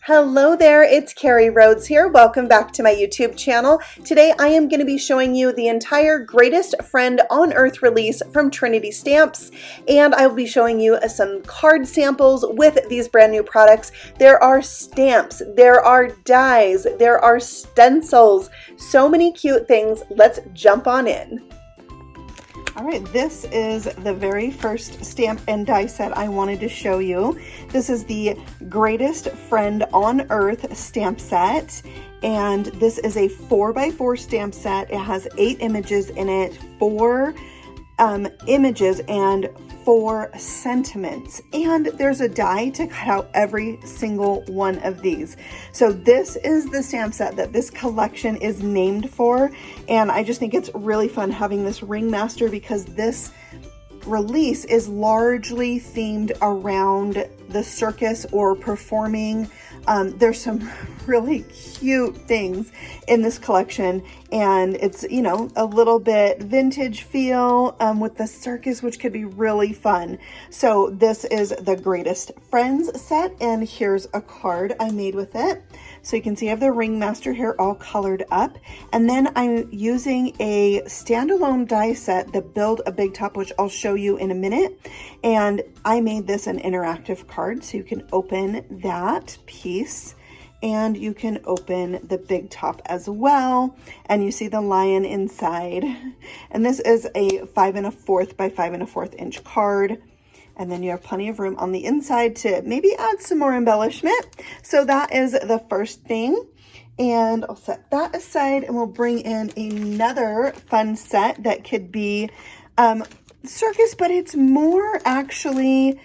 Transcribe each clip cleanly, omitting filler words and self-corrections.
Hello there, it's Carrie Rhodes here. Welcome back to my YouTube channel. Today I am going to be showing you the entire Greatest Friend on Earth release from Trinity Stamps, and I will be showing you some card samples with these brand new products. There are stamps, there are dies, there are stencils, so many cute things. Let's jump on in. All right, this is the very first stamp and die set I wanted to show you. This is the Greatest Friend on Earth stamp set, and this is a 4x4 stamp set. It has 8 images in it, 4 images and 4 sentiments, and there's a die to cut out every single one of these. So this is the stamp set that this collection is named for, and I just think it's really fun having this ringmaster because this release is largely themed around the circus or performing. There's some really cute things in this collection, and it's, you know, a little bit vintage feel with the circus, which could be really fun. So this is the Greatest Friends set, and here's a card I made with it. So you can see I have the ringmaster here all colored up, and then I'm using a standalone die set, the Build a Big Top, which I'll show you in a minute. And I made this an interactive card, so you can open that piece and you can open the big top as well, and you see the lion inside. And this is a 5 1/4 by 5 1/4 inch card. And then you have plenty of room on the inside to maybe add some more embellishment. So that is the first thing. And I'll set that aside, and we'll bring in another fun set that could be circus, but it's more actually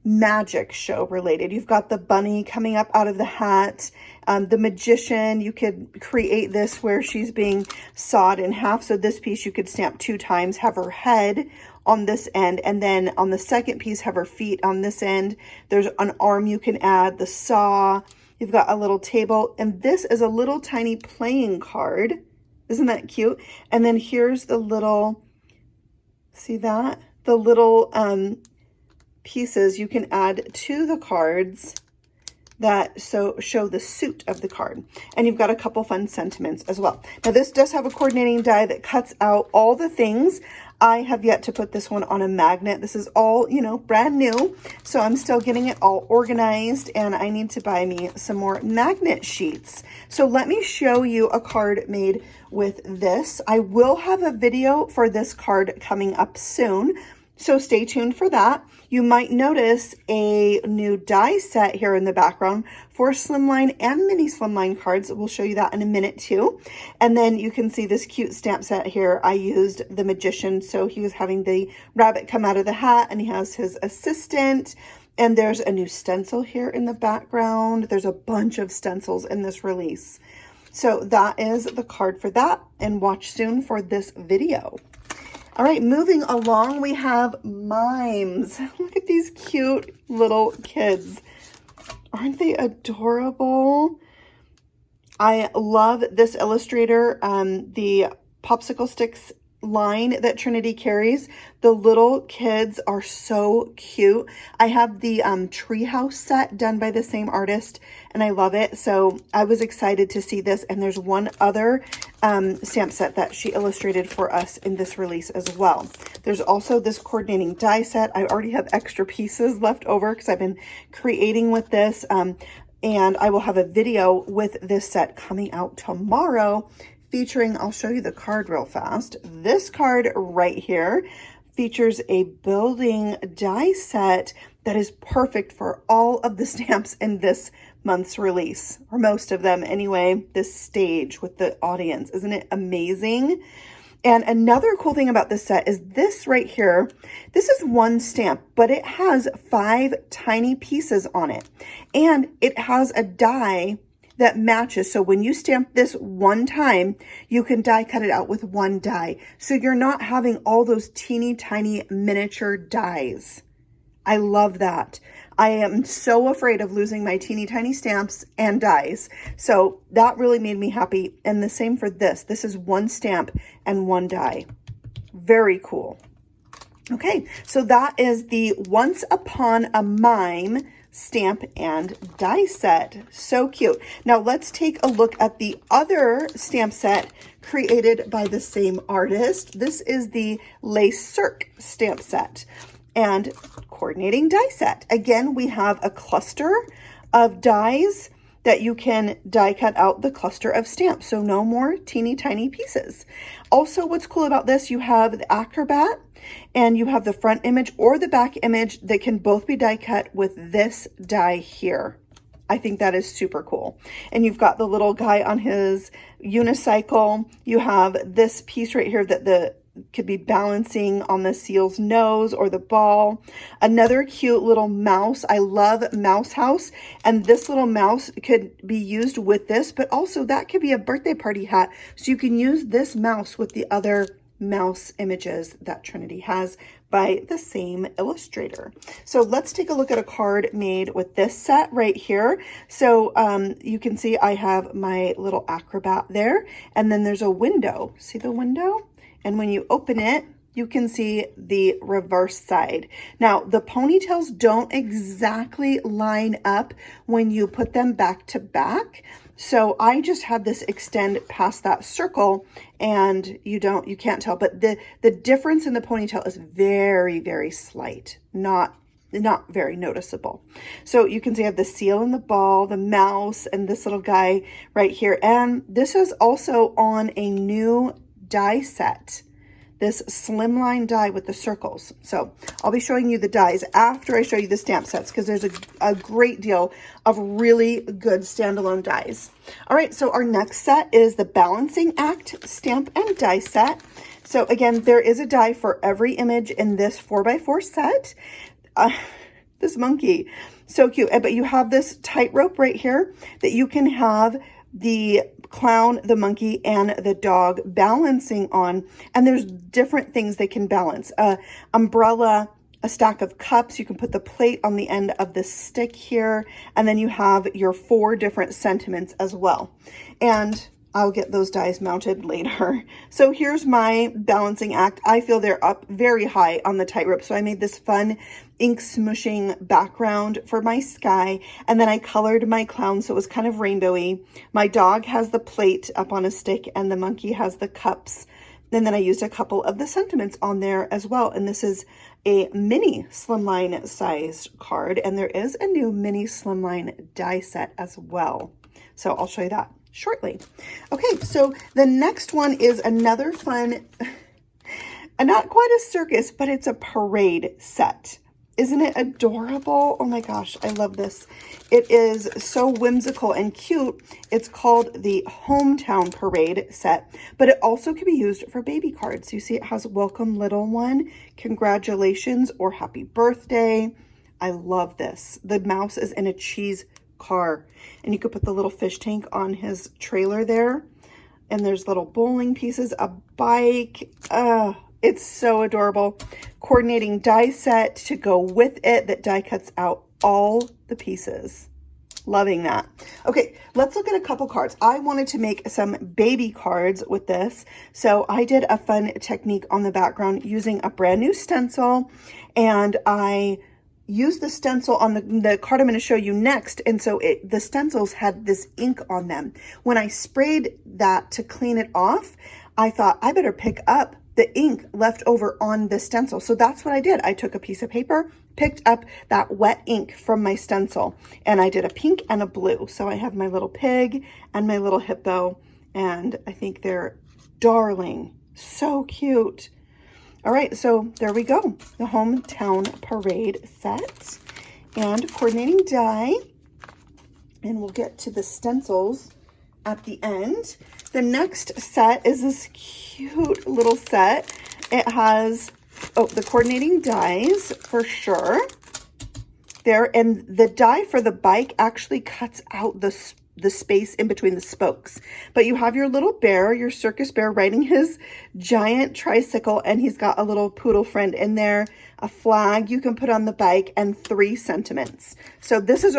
magic show related. You've got the bunny coming up out of the hat, the magician. You could create this where she's being sawed in half. So this piece you could stamp 2 times, have her head on this end, and then on the second piece have her feet on this end. There's an arm you can add, the saw. You've got a little table, and this is a little tiny playing card. Isn't that cute? And then here's the little, see that? The little pieces you can add to the cards that show the suit of the card. And you've got a couple fun sentiments as well. Now this does have a coordinating die that cuts out all the things. I have yet to put this one on a magnet. This is all, you know, brand new. So I'm still getting it all organized, and I need to buy me some more magnet sheets. So let me show you a card made with this. I will have a video for this card coming up soon, so stay tuned for that. You might notice a new die set here in the background for Slimline and Mini Slimline cards. We'll show you that in a minute too. And then you can see this cute stamp set here. I used the magician, so he was having the rabbit come out of the hat, and he has his assistant. And there's a new stencil here in the background. There's a bunch of stencils in this release. So that is the card for that, and watch soon for this video. All right, moving along, we have mimes. Look at these cute little kids. Aren't they adorable? I love this illustrator, the popsicle sticks line that Trinity carries. The little kids are so cute. I have the treehouse set done by the same artist, and I love it. So I was excited to see this, and there's one other stamp set that she illustrated for us in this release as well. There's also this coordinating die set. I already have extra pieces left over because I've been creating with this, and I will have a video with this set coming out tomorrow featuring, I'll show you the card real fast. This card right here features a building die set that is perfect for all of the stamps in this month's release, or most of them anyway, this stage with the audience. Isn't it amazing? And another cool thing about this set is this right here. This is one stamp, but it has 5 tiny pieces on it, and it has a die that matches. So when you stamp this one time, you can die cut it out with one die. So you're not having all those teeny tiny miniature dies. I love that. I am so afraid of losing my teeny tiny stamps and dies. So that really made me happy. And the same for this. This is one stamp and one die. Very cool. Okay, so that is the Once Upon a Mime stamp and die set. So cute. Now let's take a look at the other stamp set created by the same artist. This is the Cirque stamp set and coordinating die set. Again, we have a cluster of dies that you can die cut out the cluster of stamps. So no more teeny tiny pieces. Also, what's cool about this, you have the Acrobat and you have the front image or the back image that can both be die cut with this die here. I think that is super cool. And you've got the little guy on his unicycle. You have this piece right here that could be balancing on the seal's nose or the ball. Another cute little mouse. I love Mouse House. And this little mouse could be used with this, but also that could be a birthday party hat. So you can use this mouse with the other mouse images that Trinity has by the same illustrator. So let's take a look at a card made with this set right here. So you can see I have my little Acrobat there, and then there's a window. See the window? And when you open it, you can see the reverse side. Now, the ponytails don't exactly line up when you put them back to back. So I just had this extend past that circle, and you can't tell, but the difference in the ponytail is very, very slight, not very noticeable. So you can see I have the seal and the ball, the mouse, and this little guy right here. And this is also on a new die set, this Slimline die with the circles. So I'll be showing you the dies after I show you the stamp sets, because there's a great deal of really good standalone dies. All right, so our next set is the Balancing Act stamp and die set. So again, there is a die for every image in this 4x4 set. This monkey, so cute. But you have this tightrope right here that you can have the clown, the monkey, and the dog balancing on, and there's different things they can balance. Umbrella, a stack of cups, you can put the plate on the end of the stick here, and then you have your 4 different sentiments as well. And I'll get those dies mounted later. So here's my balancing act. I feel they're up very high on the tightrope. So I made this fun ink smushing background for my sky. And then I colored my clown so it was kind of rainbowy. My dog has the plate up on a stick and the monkey has the cups. And then I used a couple of the sentiments on there as well. And this is a mini Slimline sized card. And there is a new mini Slimline die set as well. So I'll show you that shortly. Okay, so the next one is another fun, not quite a circus, but it's a parade set. Isn't it adorable? Oh my gosh, I love this. It is so whimsical and cute. It's called the Hometown Parade set, but it also can be used for baby cards. You see it has welcome little one, congratulations, or happy birthday. I love this. The mouse is in a cheese car, and you could put the little fish tank on his trailer there, and there's little bowling pieces, a bike. It's so adorable. Coordinating die set to go with it that die cuts out all the pieces. Loving that. Okay, let's look at a couple cards. I wanted to make some baby cards with this, so I did a fun technique on the background using a brand new stencil, and I use the stencil on the card I'm going to show you next. And so the stencils had this ink on them. When I sprayed that to clean it off, I thought I better pick up the ink left over on the stencil. So that's what I did. I took a piece of paper, picked up that wet ink from my stencil, and I did a pink and a blue. So I have my little pig and my little hippo, and I think they're darling. So cute. All right, so there we go. The Hometown Parade set and coordinating die. And we'll get to the stencils at the end. The next set is this cute little set. It has, the coordinating dies for sure there. And the die for the bike actually cuts out the space in between the spokes. But you have your little bear, your circus bear, riding his giant tricycle, and he's got a little poodle friend in there, a flag you can put on the bike, and 3 sentiments. So this is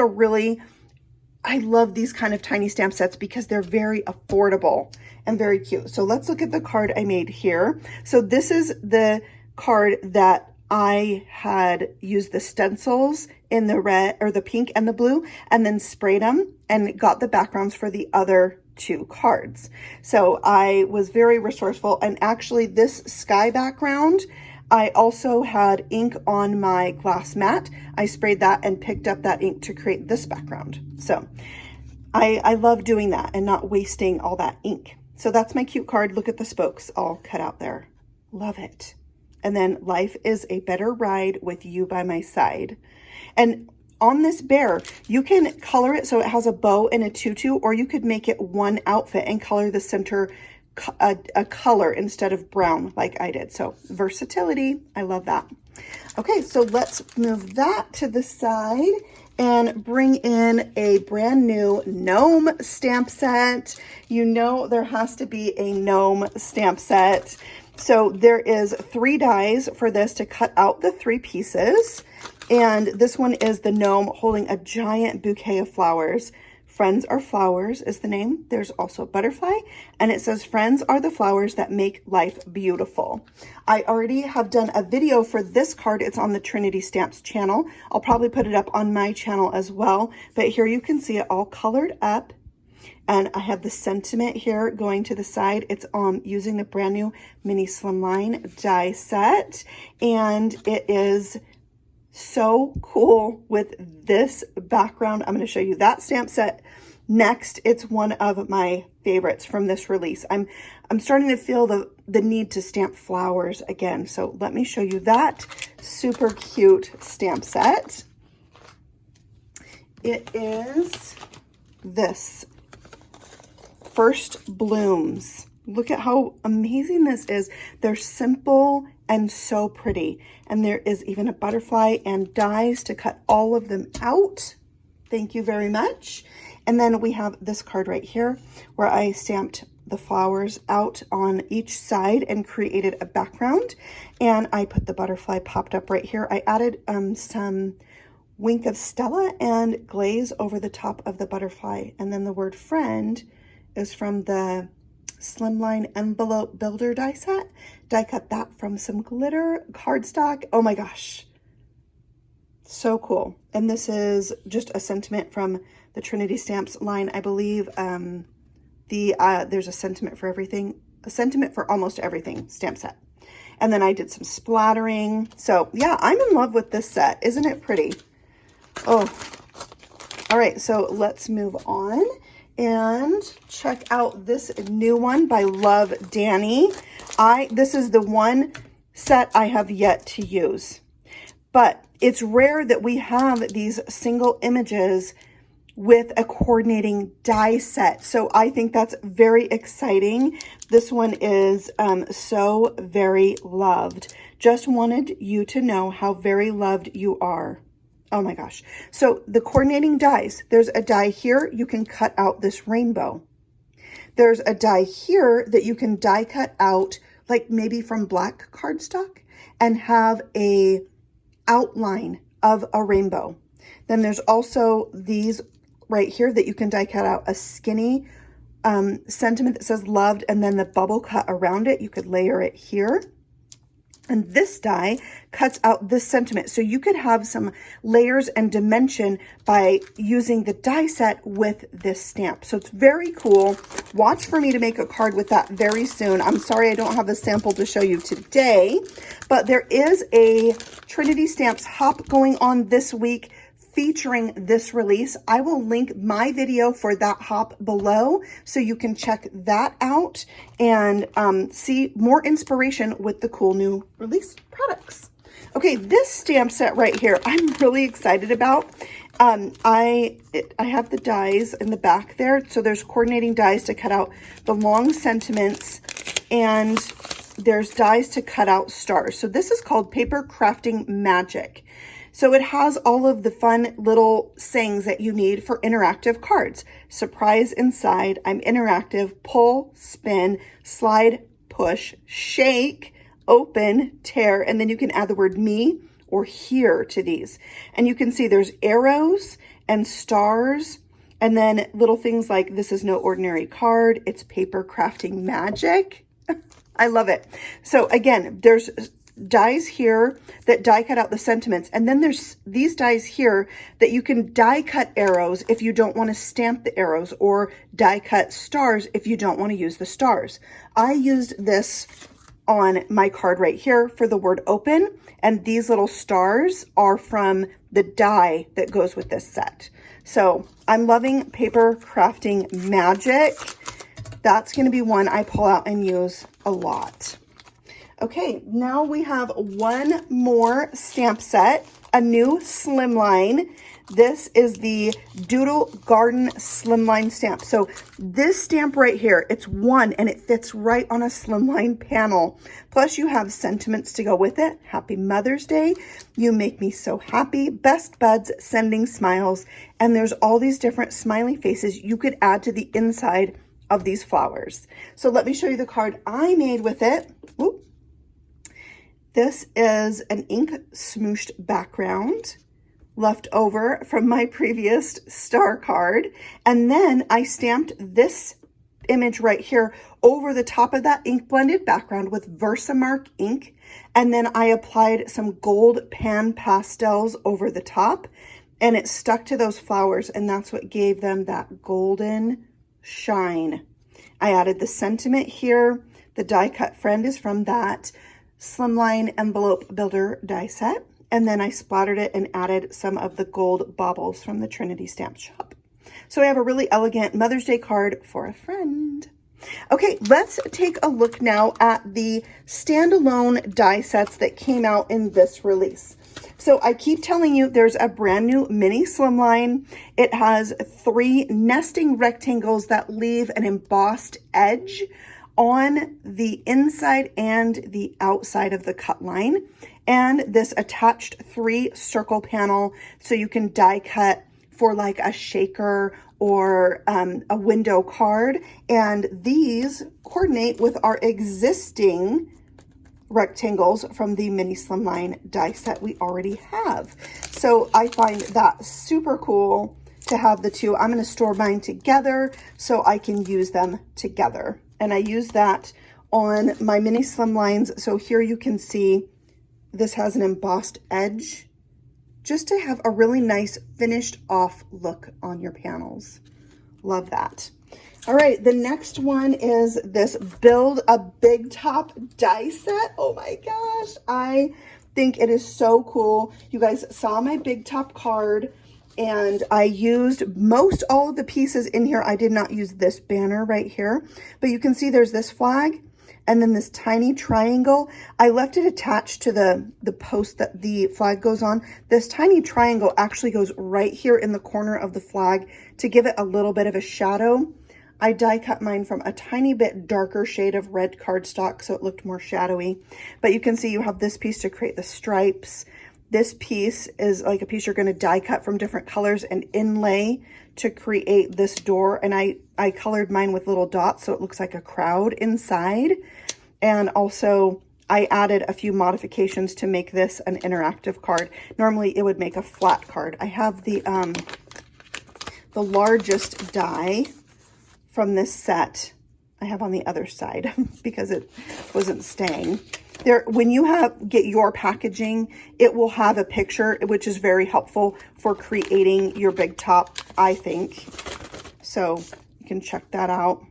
I love these kind of tiny stamp sets because they're very affordable and very cute. So let's look at the card I made here. So this is the card that I had used the stencils in the red or the pink and the blue, and then sprayed them and got the backgrounds for the other 2 cards. So I was very resourceful, and actually this sky background, I also had ink on my glass mat. I sprayed that and picked up that ink to create this background. So I love doing that and not wasting all that ink. So that's my cute card. Look at the spokes all cut out there. Love it. And then life is a better ride with you by my side. And on this bear, you can color it so it has a bow and a tutu, or you could make it one outfit and color the center a color instead of brown like I did. So versatility, I love that. Okay, so let's move that to the side and bring in a brand new Gnome stamp set. You know there has to be a Gnome stamp set. So there is 3 dies for this to cut out the 3 pieces. And this one is the gnome holding a giant bouquet of flowers. Friends are flowers is the name. There's also a butterfly, and it says friends are the flowers that make life beautiful. I already have done a video for this card. It's on the Trinity Stamps channel. I'll probably put it up on my channel as well, but here you can see it all colored up. And I have the sentiment here going to the side. It's using the brand new mini Slimline die set, and it is so cool with this background. I'm going to show you that stamp set next. It's one of my favorites from this release. I'm starting to feel the need to stamp flowers again. So let me show you that super cute stamp set. It is this First Blooms. Look at how amazing this is. They're simple and so pretty. And there is even a butterfly and dies to cut all of them out. Thank you very much. And then we have this card right here where I stamped the flowers out on each side and created a background. And I put the butterfly popped up right here. I added some wink of Stella and glaze over the top of the butterfly. And then the word friend is from the Slimline envelope builder die set. Die cut that from some glitter cardstock. Oh my gosh, so cool. And this is just a sentiment from the Trinity Stamps line. I believe there's a sentiment for everything, a sentiment for almost everything stamp set. And then I did some splattering. So yeah, I'm in love with this set. Isn't it pretty? Oh, all right. So let's move on and check out this new one by Love Danny. This is the one set I have yet to use, but it's rare that we have these single images with a coordinating die set. So I think that's very exciting. This one is so very loved. Just wanted you to know how very loved you are. Oh my gosh. So the coordinating dies, there's a die here. You can cut out this rainbow. There's a die here that you can die cut out, like maybe from black cardstock, and have a outline of a rainbow. Then there's also these right here that you can die cut out a skinny sentiment that says loved, and then the bubble cut around it. You could layer it here. And this die cuts out this sentiment. So you could have some layers and dimension by using the die set with this stamp. So it's very cool. Watch for me to make a card with that very soon. I'm sorry I don't have a sample to show you today, but there is a Trinity Stamps hop going on this week featuring this release. I will link my video for that hop below so you can check that out and see more inspiration with the cool new release products. Okay, this stamp set right here, I'm really excited about. I have the dies in the back there. So there's coordinating dies to cut out the long sentiments, and there's dies to cut out stars. So this is called Paper Crafting Magic. So it has all of the fun little sayings that you need for interactive cards. Surprise inside, I'm interactive, pull, spin, slide, push, shake, open, tear, and then you can add the word me or here to these. And you can see there's arrows and stars, and then little things like this is no ordinary card, it's paper crafting magic. I love it. So again, there's dies here that die cut out the sentiments. And then there's these dies here that you can die cut arrows if you don't want to stamp the arrows, or die cut stars if you don't want to use the stars. I used this on my card right here for the word open, and these little stars are from the die that goes with this set. So I'm loving paper crafting magic. That's going to be one I pull out and use a lot. Okay, now we have one more stamp set, a new Slimline. This is the Doodle Garden Slimline stamp. So this stamp right here, it's one and it fits right on a Slimline panel. Plus you have sentiments to go with it. Happy Mother's Day. You make me so happy. Best buds, sending smiles. And there's all these different smiley faces you could add to the inside of these flowers. So let me show you the card I made with it. Whoop. This is an ink smooshed background left over from my previous star card. And then I stamped this image right here over the top of that ink blended background with Versamark ink. And then I applied some gold pan pastels over the top, and it stuck to those flowers, and that's what gave them that golden shine. I added the sentiment here. The die cut friend is from that Slimline envelope builder die set. And then I splattered it and added some of the gold baubles from the Trinity Stamps shop. So I have a really elegant Mother's Day card for a friend. Okay, let's take a look now at the standalone die sets that came out in this release. So I keep telling you there's a brand new mini Slimline. It has 3 nesting rectangles that leave an embossed edge on the inside and the outside of the cut line. And this attached 3 circle panel, so you can die cut for like a shaker or a window card. And these coordinate with our existing rectangles from the mini Slimline die set we already have. So I find that super cool to have the two. I'm going to store mine together so I can use them together. And I use that on my mini Slimlines. So here you can see this has an embossed edge just to have a really nice finished off look on your panels. Love that. All right, the next one is this Build a Big Top die set. Oh my gosh, I think it is so cool. You guys saw my Big Top card, and I used most all of the pieces in here. I did not use this banner right here, but you can see there's this flag and then this tiny triangle. I left it attached to the post that the flag goes on. This tiny triangle actually goes right here in the corner of the flag to give it a little bit of a shadow. I die cut mine from a tiny bit darker shade of red cardstock, so it looked more shadowy. But you can see you have this piece to create the stripes. This piece is like a piece you're going to die cut from different colors and inlay to create this door. And I colored mine with little dots so it looks like a crowd inside. And also I added a few modifications to make this an interactive card. Normally it would make a flat card. I have the largest die from this set I have on the other side because it wasn't staying. There, when you get your packaging, it will have a picture, which is very helpful for creating your big top, I think. So you can check that out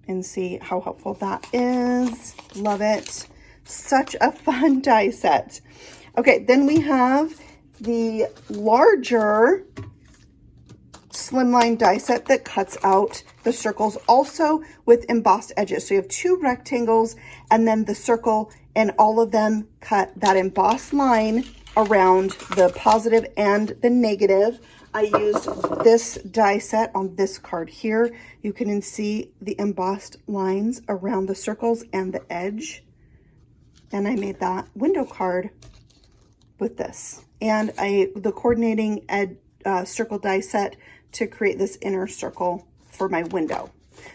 and see how helpful that is. Love it. Such a fun die set. Okay, then we have the larger Slimline die set that cuts out the circles also with embossed edges. So you have 2 rectangles and then the circle, and all of them cut that embossed line around the positive and the negative. I used this die set on this card here. You can see the embossed lines around the circles and the edge. And I made that window card with this. And the coordinating circle die set to create this inner circle for my window.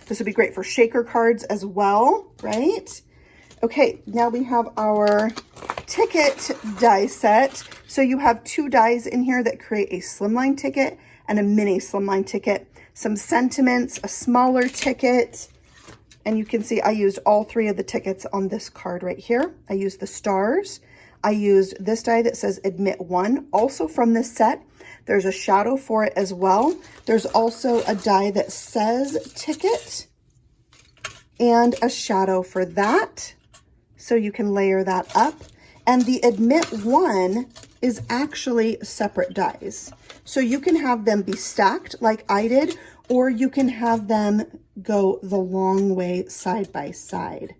This would be great for shaker cards as well, right? Okay, now we have our ticket die set. So you have 2 dies in here that create a Slimline ticket and a mini Slimline ticket, some sentiments, a smaller ticket, And you can see I used all 3 of the tickets on this card right here. I used the stars. I used this die that says admit 1, also from this set. There's a shadow for it as well. There's also a die that says ticket and a shadow for that. So you can layer that up. And the admit 1 is actually separate dies. So you can have them be stacked like I did, or you can have them go the long way side by side.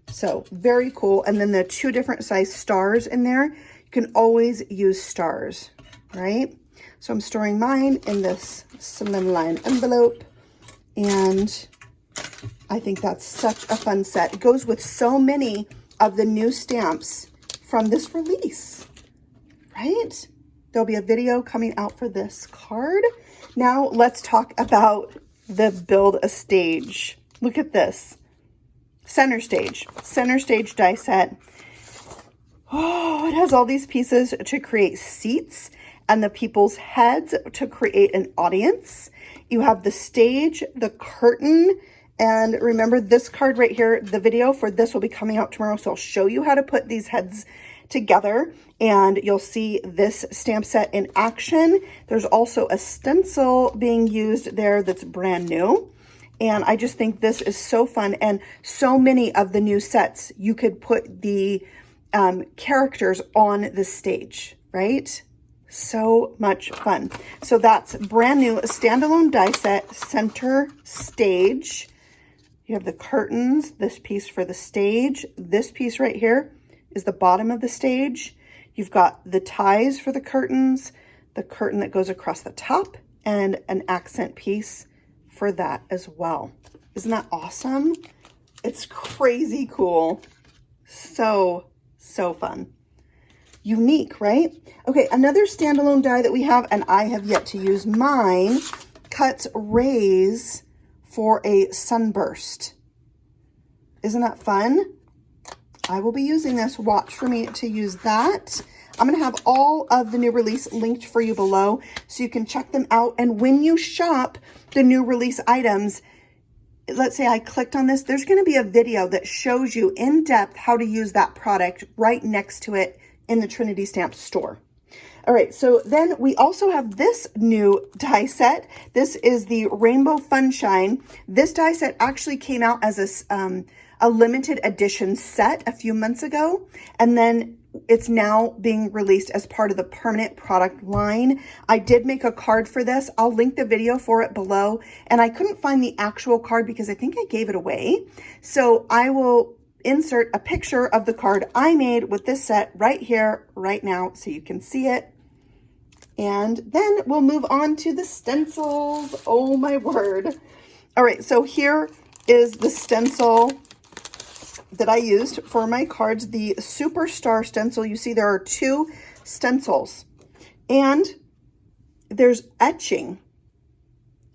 So very cool. And then the 2 different size stars in there, you can always use stars, right? So I'm storing mine in this Slimline envelope, and I think that's such a fun set. It goes with so many of the new stamps from this release, right? There'll be a video coming out for this card. Now let's talk about the build a stage. Look at this. Center stage die set. Oh, it has all these pieces to create seats and the people's heads to create an audience. You have the stage, the curtain, and remember this card right here, the video for this will be coming out tomorrow. So I'll show you how to put these heads together, and you'll see this stamp set in action. There's also a stencil being used there that's brand new. And I just think this is so fun. And so many of the new sets, you could put the characters on the stage, right? So much fun. So that's brand new standalone die set, center stage. You have the curtains, this piece for the stage. This piece right here is the bottom of the stage. You've got the ties for the curtains, the curtain that goes across the top, and an accent piece for that as well. Isn't that awesome? It's crazy cool. So fun. Unique, right? Okay, another standalone die that we have, and I have yet to use mine, cuts rays for a sunburst. Isn't that fun? I will be using this. Watch for me to use that. I'm going to have all of the new release linked for you below so you can check them out. And when you shop the new release items, let's say I clicked on this, there's going to be a video that shows you in depth how to use that product right next to it in the Trinity Stamps store. All right, so then we also have this new die set. This is the Rainbow Funshine. This die set actually came out as a limited edition set a few months ago, and then it's now being released as part of the permanent product line. I did make a card for this. I'll link the video for it below, and I couldn't find the actual card because I think I gave it away. So I will insert a picture of the card I made with this set right here, right now, so you can see it. And then we'll move on to the stencils. Oh my word. All right, so here is the stencil that I used for my cards, the Superstar stencil. You see there are 2 stencils and there's etching.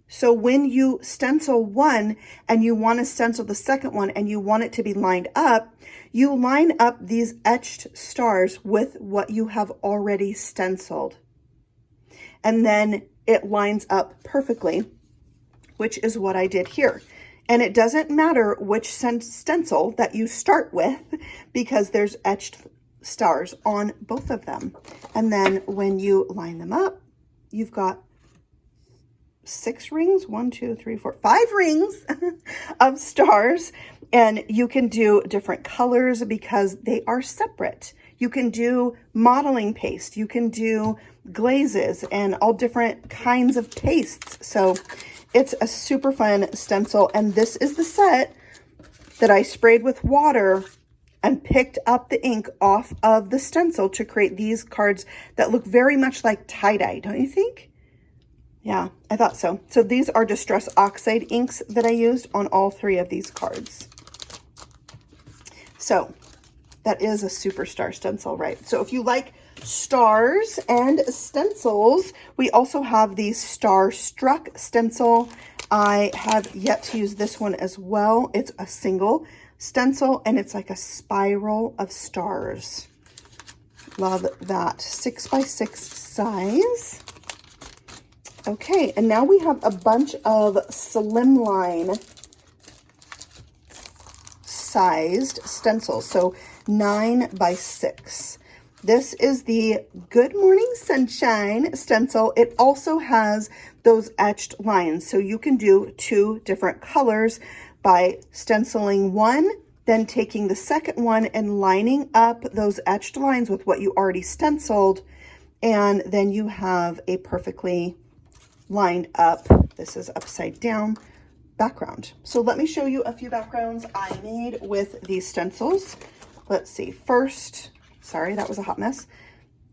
So when you stencil one and you want to stencil the second one and you want it to be lined up, you line up these etched stars with what you have already stenciled. And then it lines up perfectly, which is what I did here. And it doesn't matter which stencil that you start with because there's etched stars on both of them. And then when you line them up, you've got 6 rings, 1, 2, 3, 4, 5 rings of stars. And you can do different colors because they are separate. You can do modeling paste. You can do glazes and all different kinds of pastes. So it's a super fun stencil. And this is the set that I sprayed with water and picked up the ink off of the stencil to create these cards that look very much like tie-dye, don't you think? Yeah, I thought so. So these are Distress Oxide inks that I used on all 3 of these cards. So that is a Superstar stencil, right? So if you like stars and stencils, we also have the Starstruck stencil. I have yet to use this one as well. It's a single stencil and it's like a spiral of stars. Love that. 6x6 size. Okay, and now we have a bunch of Slimline sized stencils, so 9 by 6. This is the Good Morning Sunshine stencil. It also has those etched lines, so you can do 2 different colors by stenciling one, then taking the second one and lining up those etched lines with what you already stenciled, and then you have a perfectly lined up, this is upside down, background. So let me show you a few backgrounds I made with these stencils. Let's see, first, sorry, that was a hot mess,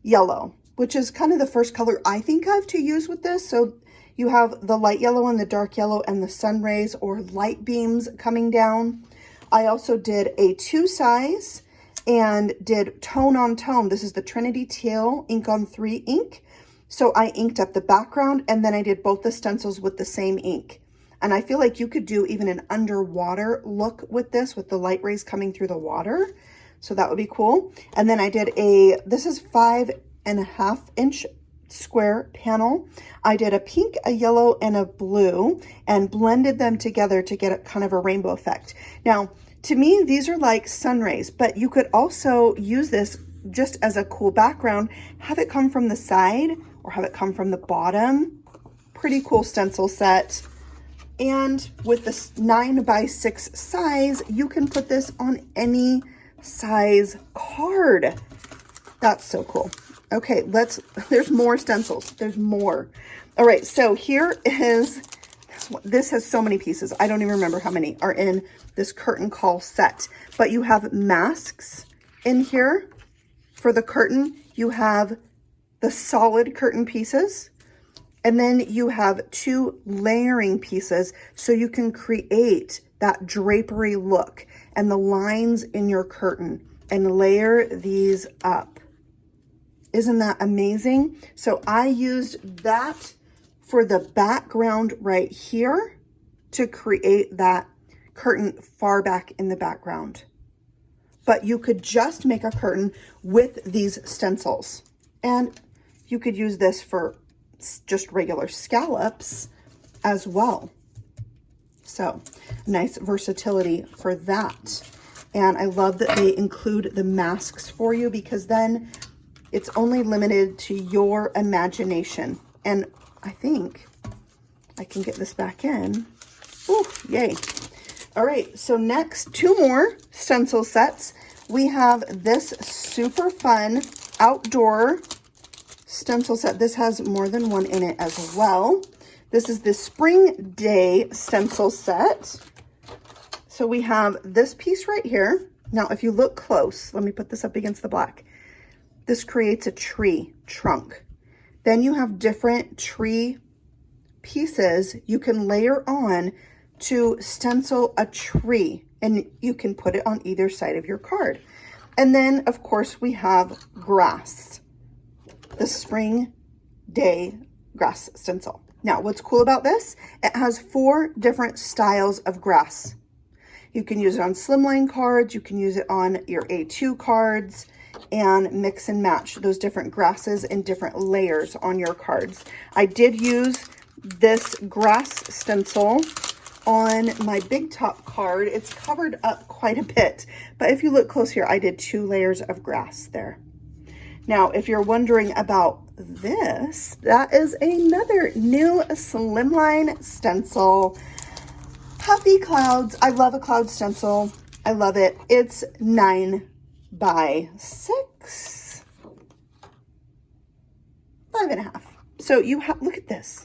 yellow, which is kind of the first color I think of to use with this. So you have the light yellow and the dark yellow and the sun rays or light beams coming down. I also did a 2 size and did tone on tone. This is the Trinity Teal ink on 3 ink. So I inked up the background and then I did both the stencils with the same ink. And I feel like you could do even an underwater look with this, with the light rays coming through the water. So that would be cool. And then I did this is 5.5 inch square panel. I did a pink, a yellow, and a blue and blended them together to get a kind of a rainbow effect. Now, to me, these are like sun rays, but you could also use this just as a cool background, have it come from the side or have it come from the bottom. Pretty cool stencil set. And with this 9 by 6 size, you can put this on any size card. That's so cool. Okay, there's more stencils. There's more. All right, so here is, this has so many pieces. I don't even remember how many are in this curtain call set. But you have masks in here for the curtain. You have the solid curtain pieces. And then you have 2 layering pieces so you can create that drapery look and the lines in your curtain and layer these up. Isn't that amazing? So I used that for the background right here to create that curtain far back in the background. But you could just make a curtain with these stencils. And you could use this for just regular scallops as well. So nice versatility for that. And I love that they include the masks for you, because then it's only limited to your imagination. And I think I can get this back in. Ooh, yay. All right, so next, 2 more stencil sets. We have this super fun outdoor stencil set. This has more than one in it as well. This is the Spring Day stencil set. So we have this piece right here. Now, if you look close, let me put this up against the black. This creates a tree trunk. Then you have different tree pieces you can layer on to stencil a tree, and you can put it on either side of your card. And then, of course, we have grass, the Spring Day grass stencil. Now, what's cool about this? It has 4 different styles of grass. You can use it on Slimline cards, you can use it on your A2 cards, and mix and match those different grasses in different layers on your cards. I did use this grass stencil on my big top card. It's covered up quite a bit, but if you look close here, I did 2 layers of grass there. Now, if you're wondering about this, that is another new Slimline stencil. Puffy clouds. I love a cloud stencil. I love it. It's 9 by 6, 5.5. So you have, look at this.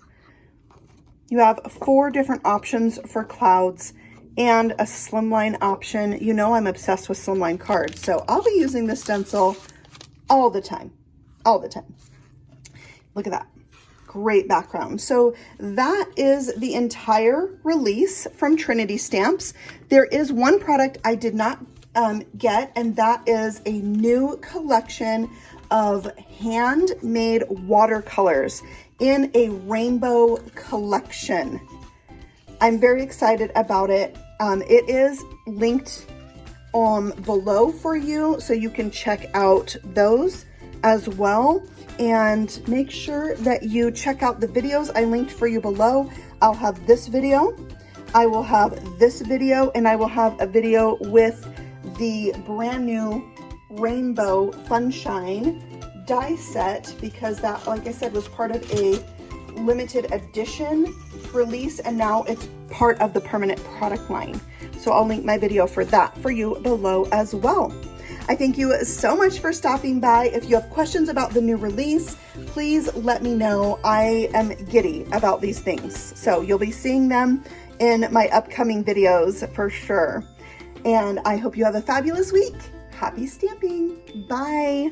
You have 4 different options for clouds and a Slimline option. You know I'm obsessed with Slimline cards, so I'll be using this stencil all the time, all the time. Look at that. Great background. So that is the entire release from Trinity Stamps. There is one product I did not get, and that is a new collection of handmade watercolors in a rainbow collection. I'm very excited about it. It is linked below for you, so you can check out those as well. And make sure that you check out the videos I linked for you below. I'll have this video I will have this video, and I will have a video with the brand new Rainbow Funshine die set, because that, like I said, was part of a limited edition release, and now it's part of the permanent product line. So I'll link my video for that for you below as well. I thank you so much for stopping by. If you have questions about the new release, please let me know. I am giddy about these things. So you'll be seeing them in my upcoming videos for sure. And I hope you have a fabulous week. Happy stamping. Bye.